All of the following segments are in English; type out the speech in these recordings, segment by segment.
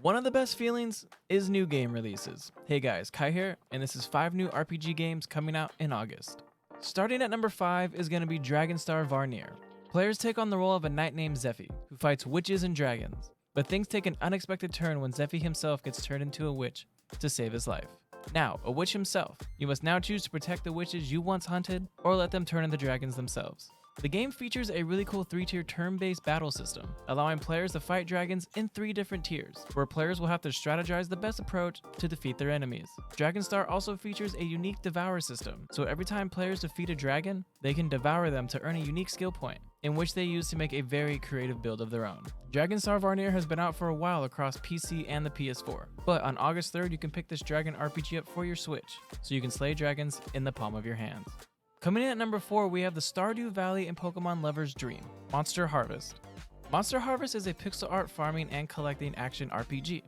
One of the best feelings is new game releases. Hey guys, Kai here, and this is 5 new RPG games coming out in August. Starting at number 5 is going to be Dragonstar Varnir. Players take on the role of a knight named Zephy, who fights witches and dragons. But things take an unexpected turn when Zephy himself gets turned into a witch to save his life. Now, a witch himself, you must now choose to protect the witches you once hunted, or let them turn into dragons themselves. The game features a really cool 3-tier turn-based battle system, allowing players to fight dragons in 3 different tiers, where players will have to strategize the best approach to defeat their enemies. Dragonstar also features a unique devour system, so every time players defeat a dragon, they can devour them to earn a unique skill point, in which they use to make a very creative build of their own. Dragonstar Varnir has been out for a while across PC and the PS4, but on August 3rd you can pick this dragon RPG up for your Switch, so you can slay dragons in the palm of your hands. Coming in at number 4, we have the Stardew Valley and Pokemon Lover's Dream, Monster Harvest. Monster Harvest is a pixel art farming and collecting action RPG.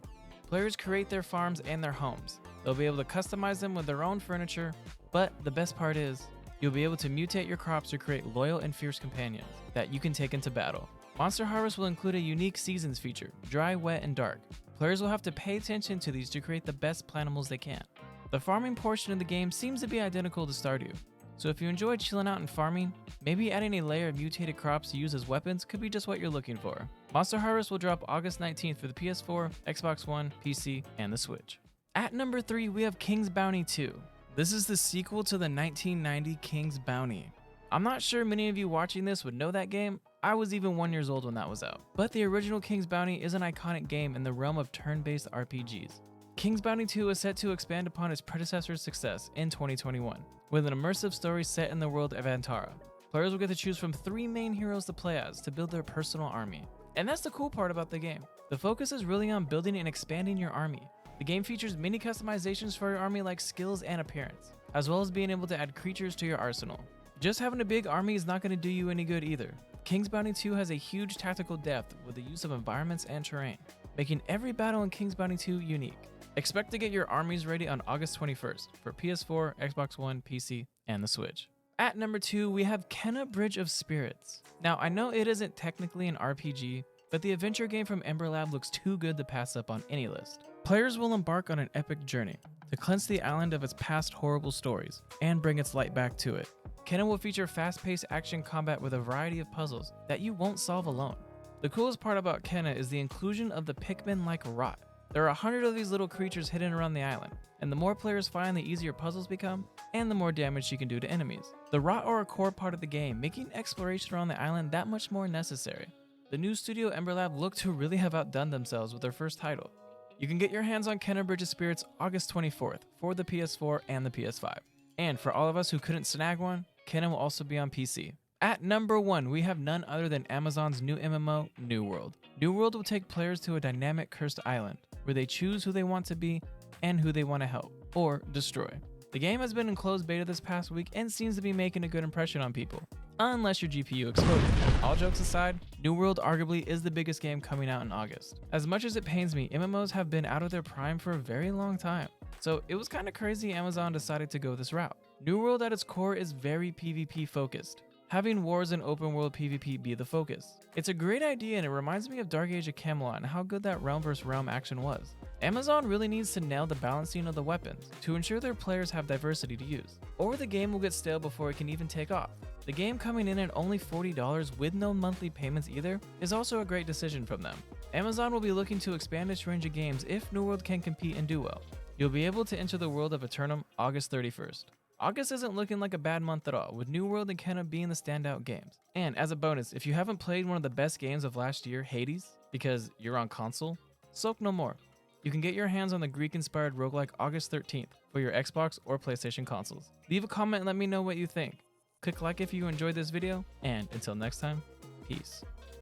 Players create their farms and their homes. They'll be able to customize them with their own furniture, but the best part is, you'll be able to mutate your crops to create loyal and fierce companions that you can take into battle. Monster Harvest will include a unique seasons feature, dry, wet, and dark. Players will have to pay attention to these to create the best plantimals they can. The farming portion of the game seems to be identical to Stardew, so if you enjoy chilling out and farming, maybe adding a layer of mutated crops to use as weapons could be just what you're looking for. Monster Harvest will drop August 19th for the PS4, Xbox One, PC, and the Switch. At number 3, we have King's Bounty 2. This is the sequel to the 1990 King's Bounty. I'm not sure many of you watching this would know that game. I was even 1 year old when that was out. But the original King's Bounty is an iconic game in the realm of turn-based RPGs. King's Bounty 2 is set to expand upon its predecessor's success in 2021, with an immersive story set in the world of Antara. Players will get to choose from 3 main heroes to play as to build their personal army. And that's the cool part about the game. The focus is really on building and expanding your army. The game features many customizations for your army like skills and appearance, as well as being able to add creatures to your arsenal. Just having a big army is not going to do you any good either. King's Bounty 2 has a huge tactical depth with the use of environments and terrain, making every battle in King's Bounty 2 unique. Expect to get your armies ready on August 21st for PS4, Xbox One, PC, and the Switch. At number 2, we have Kena Bridge of Spirits. Now, I know it isn't technically an RPG, but the adventure game from Ember Lab looks too good to pass up on any list. Players will embark on an epic journey to cleanse the island of its past horrible stories and bring its light back to it. Kena will feature fast-paced action combat with a variety of puzzles that you won't solve alone. The coolest part about Kena is the inclusion of the Pikmin-like rot. There are 100 of these little creatures hidden around the island, and the more players find, the easier puzzles become, and the more damage you can do to enemies. The rot are a core part of the game, making exploration around the island that much more necessary. The new studio Ember Lab look to really have outdone themselves with their first title. You can get your hands on Kena Bridge of Spirits August 24th for the PS4 and the PS5. And for all of us who couldn't snag one, Kena will also be on PC. At number 1, we have none other than Amazon's new MMO, New World. New World will take players to a dynamic cursed island, where they choose who they want to be and who they want to help, or destroy. The game has been in closed beta this past week and seems to be making a good impression on people, unless your GPU exploded. All jokes aside, New World arguably is the biggest game coming out in August. As much as it pains me, MMOs have been out of their prime for a very long time, so it was kind of crazy Amazon decided to go this route. New World at its core is very PvP focused, having wars and open world PvP be the focus. It's a great idea and it reminds me of Dark Age of Camelot and how good that realm vs realm action was. Amazon really needs to nail the balancing of the weapons to ensure their players have diversity to use, or the game will get stale before it can even take off. The game coming in at only $40 with no monthly payments either is also a great decision from them. Amazon will be looking to expand its range of games if New World can compete and do well. You'll be able to enter the world of Eternum August 31st. August isn't looking like a bad month at all, with New World and Kena being the standout games. And as a bonus, if you haven't played one of the best games of last year, Hades, because you're on console, sulk no more. You can get your hands on the Greek-inspired roguelike August 13th for your Xbox or PlayStation consoles. Leave a comment and let me know what you think. Click like if you enjoyed this video, and until next time, peace.